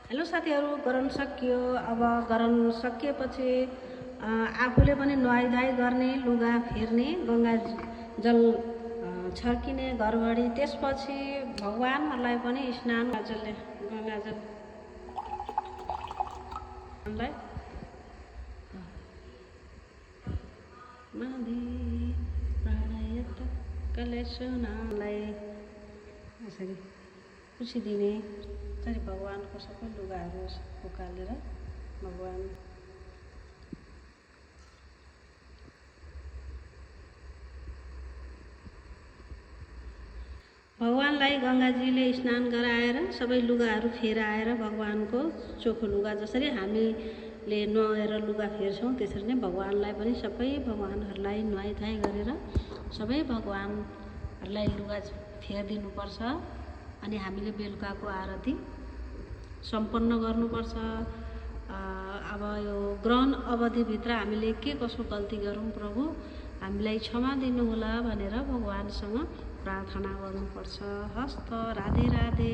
Hello साथीहरू, गरन सकियो। अब गरन सकिएपछि आफूले पनि नुहाइधुवाइ गर्ने, लुगा फेर्ने, गङ्गा जल छर्किने घरभरि। त्यसपछि भगवानहरूलाई पनि स्नान गङ्गाजलले यसरी पुछिदिने, त्यसरी भगवानको सबै लुगाहरू उकालेर भगवानलाई गङ्गाजीले स्नान गराएर सबै लुगाहरू फेराएर भगवानको चोखो लुगा जसरी हामीले नुहाएर लुगा फेर्छौँ त्यसरी नै भगवानलाई पनि सबै भगवानहरूलाई नुहाइधुवाइ गरेर सबै भगवानहरूलाई लुगा फेरिदिनुपर्छ। अनि हामीले बेलुकाको आरती सम्पन्न गर्नुपर्छ। अब यो ग्रहण अवधिभित्र हामीले के कसो गल्ती गरौँ, प्रभु हामीलाई क्षमा दिनुहोला भनेर भगवानसँग प्रार्थना गर्नुपर्छ। हस्त, राधे राधे।